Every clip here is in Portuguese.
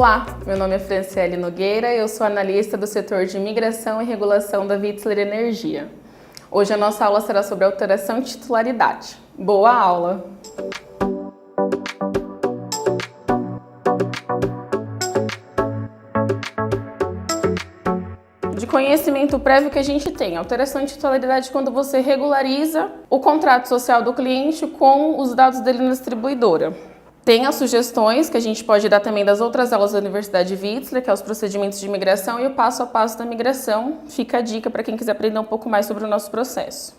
Olá, meu nome é Franciele Nogueira, eu sou analista do setor de migração e regulação da Witzler Energia. Hoje a nossa aula será sobre alteração de titularidade. Boa aula! De conhecimento prévio que a gente tem, alteração de titularidade é quando você regulariza o contrato social do cliente com os dados dele na distribuidora. Tem as sugestões que a gente pode dar também das outras aulas da Universidade Witzler, que é os procedimentos de migração e o passo a passo da migração. Fica a dica para quem quiser aprender um pouco mais sobre o nosso processo.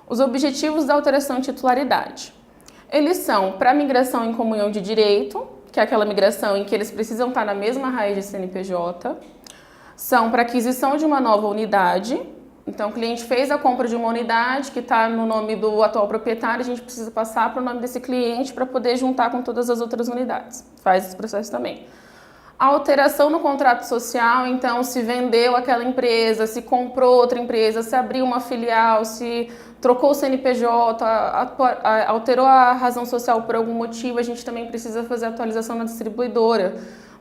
Os objetivos da alteração de titularidade. Eles são para migração em comunhão de direito, que é aquela migração em que eles precisam estar na mesma raiz de CNPJ. São para aquisição de uma nova unidade. Então, o cliente fez a compra de uma unidade que está no nome do atual proprietário, a gente precisa passar para o nome desse cliente para poder juntar com todas as outras unidades. Faz esse processo também. A alteração no contrato social, então, se vendeu aquela empresa, se comprou outra empresa, se abriu uma filial, se trocou o CNPJ, alterou a razão social por algum motivo, a gente também precisa fazer a atualização na distribuidora.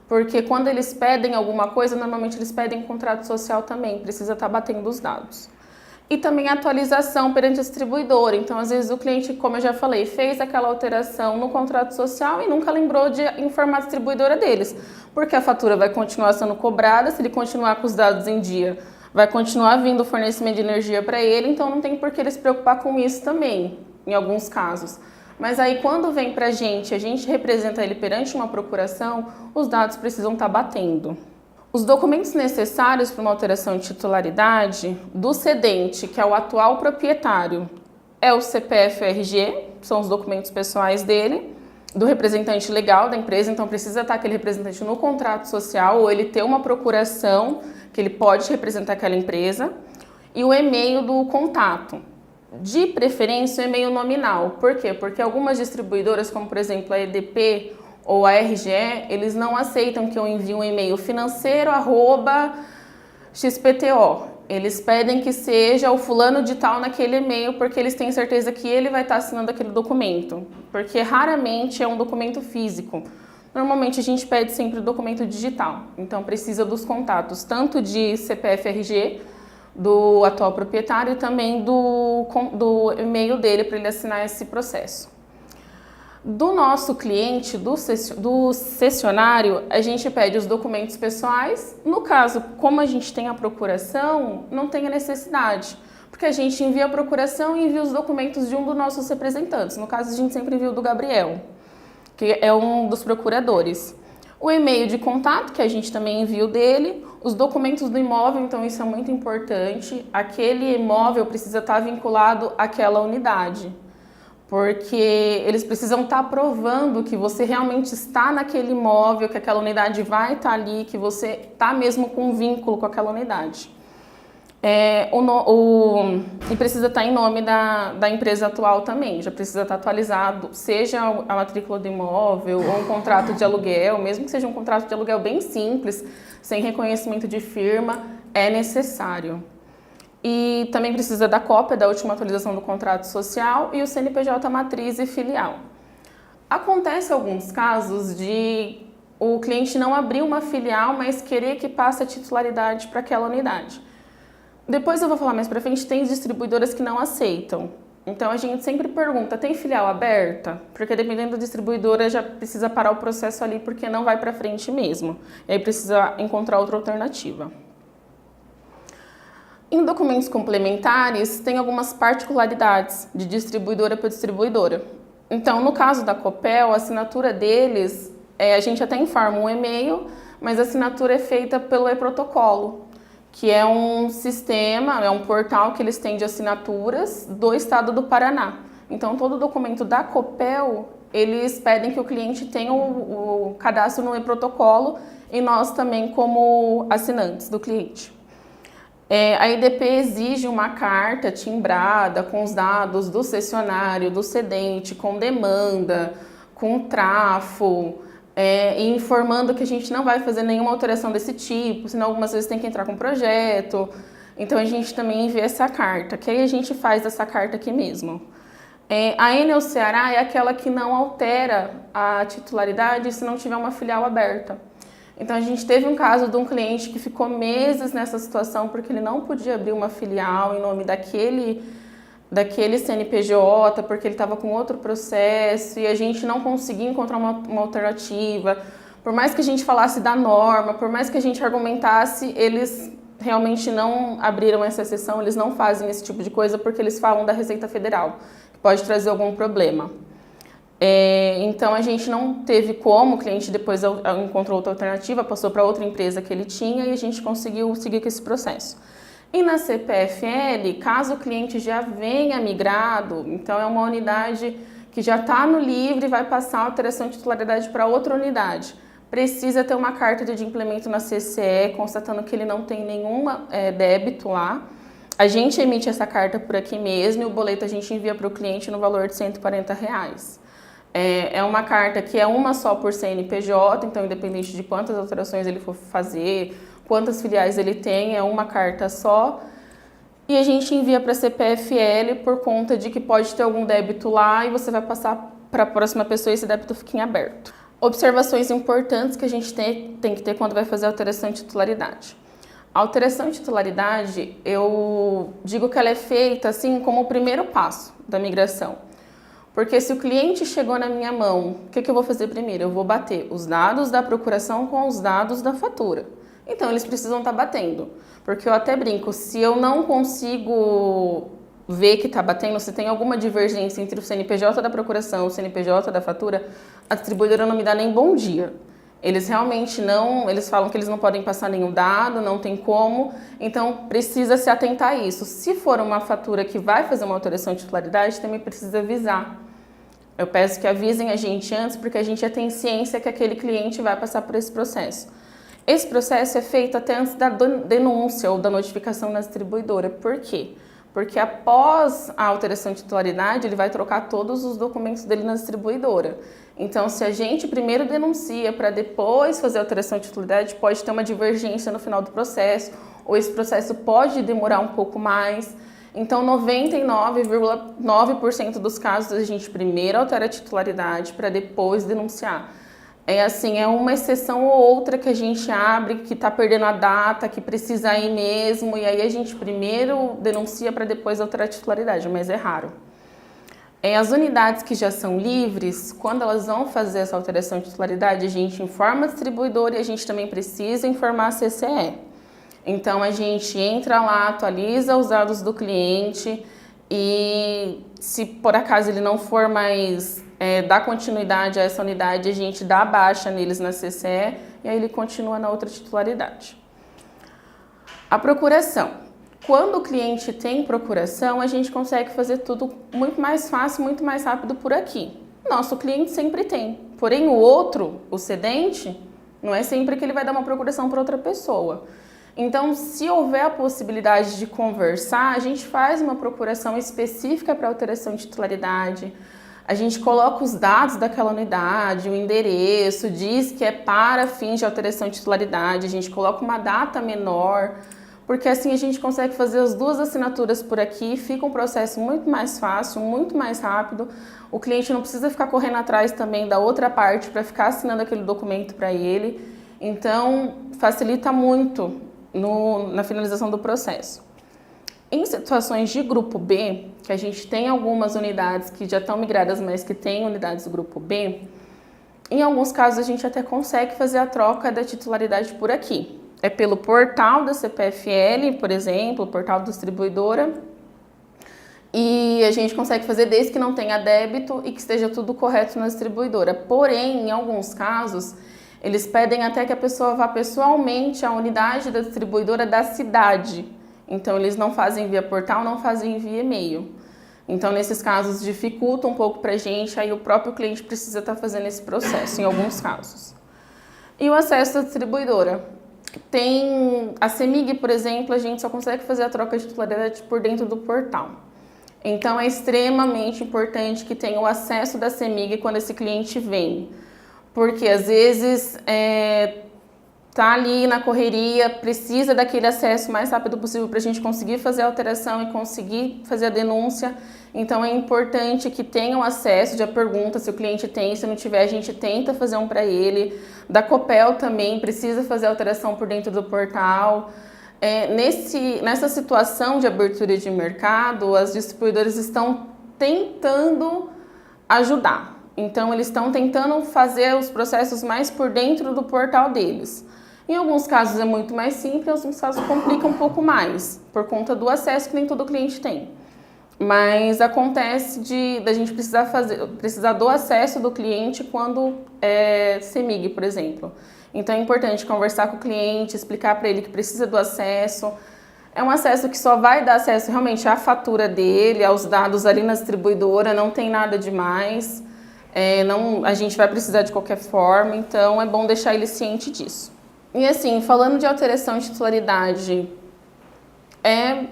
Porque quando eles pedem alguma coisa, normalmente eles pedem contrato social também, precisa estar batendo os dados. E também a atualização perante a distribuidora. Então, às vezes o cliente, como eu já falei, fez aquela alteração no contrato social e nunca lembrou de informar a distribuidora deles. Porque a fatura vai continuar sendo cobrada, se ele continuar com os dados em dia, vai continuar vindo o fornecimento de energia para ele, então não tem por que ele se preocupar com isso também, em alguns casos. Mas aí quando vem para a gente representa ele perante uma procuração, os dados precisam estar batendo. Os documentos necessários para uma alteração de titularidade do cedente, que é o atual proprietário, é o CPF e o RG, são os documentos pessoais dele, do representante legal da empresa, então precisa estar aquele representante no contrato social ou ele ter uma procuração que ele pode representar aquela empresa, e o e-mail do contato. De preferência, o e-mail nominal. Por quê? Porque algumas distribuidoras, como por exemplo a EDP ou a RGE, eles não aceitam que eu envie um e-mail financeiro@xpto. Eles pedem que seja o fulano de tal naquele e-mail, porque eles têm certeza que ele vai estar assinando aquele documento. Porque raramente é um documento físico. Normalmente a gente pede sempre o documento digital. Então precisa dos contatos, tanto de CPF RG, do atual proprietário e também do e-mail dele para ele assinar esse processo. Do nosso cliente, do cessionário, a gente pede os documentos pessoais. No caso, como a gente tem a procuração, não tem a necessidade, porque a gente envia a procuração e envia os documentos de um dos nossos representantes. No caso, a gente sempre envia o do Gabriel, que é um dos procuradores. O e-mail de contato, que a gente também envia o dele, os documentos do imóvel, então isso é muito importante. Aquele imóvel precisa estar vinculado àquela unidade, porque eles precisam estar provando que você realmente está naquele imóvel, que aquela unidade vai estar ali, que você está mesmo com um vínculo com aquela unidade. E precisa estar em nome da empresa atual também, já precisa estar atualizado, seja a matrícula do imóvel ou um contrato de aluguel, mesmo que seja um contrato de aluguel bem simples, sem reconhecimento de firma, é necessário. E também precisa da cópia da última atualização do contrato social e o CNPJ matriz e filial. Acontece alguns casos de o cliente não abrir uma filial, mas querer que passe a titularidade para aquela unidade. Depois eu vou falar mais pra frente, tem distribuidoras que não aceitam. Então a gente sempre pergunta, tem filial aberta? Porque dependendo da distribuidora já precisa parar o processo ali porque não vai pra frente mesmo. E aí precisa encontrar outra alternativa. Em documentos complementares tem algumas particularidades de distribuidora para distribuidora. Então no caso da Copel, a assinatura deles, a gente até informa um e-mail, mas a assinatura é feita pelo e-protocolo, que é um sistema, é um portal que eles têm de assinaturas do estado do Paraná. Então, todo documento da Copel, eles pedem que o cliente tenha o cadastro no e-protocolo e nós também como assinantes do cliente. A EDP exige uma carta timbrada com os dados do cessionário, do cedente, com demanda, com trafo, e informando que a gente não vai fazer nenhuma alteração desse tipo, senão algumas vezes tem que entrar com projeto. Então a gente também envia essa carta, que aí a gente faz essa carta aqui mesmo. A Enel Ceará é aquela que não altera a titularidade se não tiver uma filial aberta. Então, a gente teve um caso de um cliente que ficou meses nessa situação porque ele não podia abrir uma filial em nome daquele CNPJ, porque ele estava com outro processo e a gente não conseguia encontrar uma alternativa. Por mais que a gente falasse da norma, por mais que a gente argumentasse, eles realmente não abriram essa exceção, eles não fazem esse tipo de coisa porque eles falam da Receita Federal, que pode trazer algum problema. Então a gente não teve como, o cliente depois encontrou outra alternativa, passou para outra empresa que ele tinha e a gente conseguiu seguir com esse processo. E na CPFL, caso o cliente já venha migrado, então é uma unidade que já está no livre e vai passar a alteração de titularidade para outra unidade. Precisa ter uma carta de implemento na CCE, constatando que ele não tem nenhum débito lá. A gente emite essa carta por aqui mesmo e o boleto a gente envia para o cliente no valor de R$140. É uma carta que é uma só por CNPJ, então independente de quantas alterações ele for fazer, quantas filiais ele tem, é uma carta só. E a gente envia para a CPFL por conta de que pode ter algum débito lá e você vai passar para a próxima pessoa e esse débito fica em aberto. Observações importantes que a gente tem que ter quando vai fazer a alteração de titularidade. A alteração de titularidade, eu digo que ela é feita assim como o primeiro passo da migração. Porque se o cliente chegou na minha mão, o que eu vou fazer primeiro? Eu vou bater os dados da procuração com os dados da fatura. Então, eles precisam estar batendo. Porque eu até brinco, se eu não consigo ver que está batendo, se tem alguma divergência entre o CNPJ da procuração e o CNPJ da fatura, a distribuidora não me dá nem bom dia. Eles realmente não, eles falam que eles não podem passar nenhum dado, não tem como, então precisa se atentar a isso. Se for uma fatura que vai fazer uma alteração de titularidade, também precisa avisar. Eu peço que avisem a gente antes, porque a gente já tem ciência que aquele cliente vai passar por esse processo. Esse processo é feito até antes da denúncia ou da notificação na distribuidora. Por quê? Porque após a alteração de titularidade, ele vai trocar todos os documentos dele na distribuidora. Então, se a gente primeiro denuncia para depois fazer a alteração de titularidade, pode ter uma divergência no final do processo, ou esse processo pode demorar um pouco mais. Então, 99,9% dos casos a gente primeiro altera a titularidade para depois denunciar. É uma exceção ou outra que a gente abre, que está perdendo a data, que precisa ir mesmo, e aí a gente primeiro denuncia para depois alterar a titularidade, mas é raro. As unidades que já são livres, quando elas vão fazer essa alteração de titularidade, a gente informa a distribuidora e a gente também precisa informar a CCE. Então, a gente entra lá, atualiza os dados do cliente e se por acaso ele não for mais dar continuidade a essa unidade, a gente dá baixa neles na CCE e aí ele continua na outra titularidade. A procuração. Quando o cliente tem procuração, a gente consegue fazer tudo muito mais fácil, muito mais rápido por aqui. Nosso cliente sempre tem. Porém, o outro, o cedente, não é sempre que ele vai dar uma procuração para outra pessoa. Então, se houver a possibilidade de conversar, a gente faz uma procuração específica para alteração de titularidade. A gente coloca os dados daquela unidade, o endereço, diz que é para fins de alteração de titularidade, a gente coloca uma data menor, porque assim a gente consegue fazer as duas assinaturas por aqui, fica um processo muito mais fácil, muito mais rápido. O cliente não precisa ficar correndo atrás também da outra parte para ficar assinando aquele documento para ele. Então, facilita muito na finalização do processo. Em situações de grupo B, que a gente tem algumas unidades que já estão migradas, mas que têm unidades do grupo B, em alguns casos a gente até consegue fazer a troca da titularidade por aqui. É pelo portal da CPFL, por exemplo, o portal da distribuidora, e a gente consegue fazer desde que não tenha débito e que esteja tudo correto na distribuidora. Porém, em alguns casos, eles pedem até que a pessoa vá pessoalmente à unidade da distribuidora da cidade. Então, eles não fazem via portal, não fazem via e-mail. Então, nesses casos, dificulta um pouco para a gente, aí o próprio cliente precisa estar fazendo esse processo, em alguns casos. E o acesso à distribuidora. Tem a CEMIG, por exemplo, a gente só consegue fazer a troca de titularidade por dentro do portal. Então, é extremamente importante que tenha o acesso da CEMIG quando esse cliente vem. Porque, às vezes, tá ali na correria, precisa daquele acesso o mais rápido possível para a gente conseguir fazer a alteração e conseguir fazer a denúncia. Então é importante que tenham acesso, já pergunta se o cliente tem, se não tiver a gente tenta fazer um para ele. Da Copel também precisa fazer a alteração por dentro do portal. Nessa situação de abertura de mercado, as distribuidoras estão tentando ajudar. Então eles estão tentando fazer os processos mais por dentro do portal deles. Em alguns casos é muito mais simples, em alguns casos complica um pouco mais, por conta do acesso que nem todo cliente tem. Mas acontece da gente precisar do acesso do cliente quando é CEMIG, por exemplo. Então é importante conversar com o cliente, explicar para ele que precisa do acesso. É um acesso que só vai dar acesso realmente à fatura dele, aos dados ali na distribuidora, não tem nada demais. A gente vai precisar de qualquer forma, então é bom deixar ele ciente disso. E assim, falando de alteração de titularidade,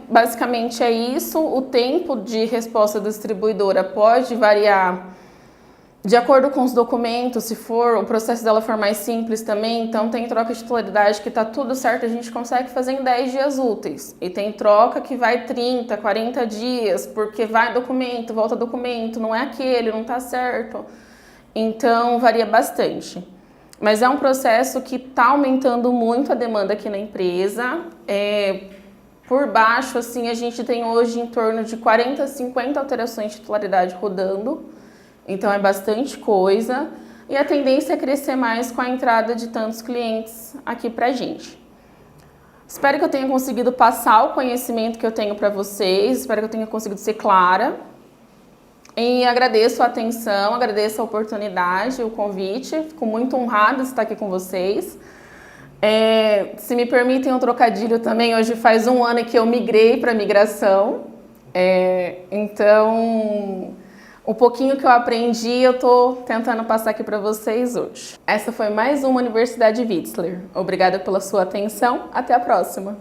basicamente é isso. O tempo de resposta da distribuidora pode variar de acordo com os documentos, se o processo dela for mais simples também. Então tem troca de titularidade que está tudo certo, a gente consegue fazer em 10 dias úteis. E tem troca que vai 30, 40 dias, porque vai documento, volta documento, não é aquele, não está certo. Então varia bastante. Mas é um processo que está aumentando muito a demanda aqui na empresa. Por baixo, assim, a gente tem hoje em torno de 40, 50 alterações de titularidade rodando. Então é bastante coisa. E a tendência é crescer mais com a entrada de tantos clientes aqui pra gente. Espero que eu tenha conseguido passar o conhecimento que eu tenho para vocês. Espero que eu tenha conseguido ser clara. E agradeço a atenção, agradeço a oportunidade, o convite. Fico muito honrada de estar aqui com vocês. Se me permitem um trocadilho também, hoje faz 1 ano que eu migrei para migração. Então, o pouquinho que eu aprendi, eu estou tentando passar aqui para vocês hoje. Essa foi mais uma Universidade Vitzler. Obrigada pela sua atenção. Até a próxima!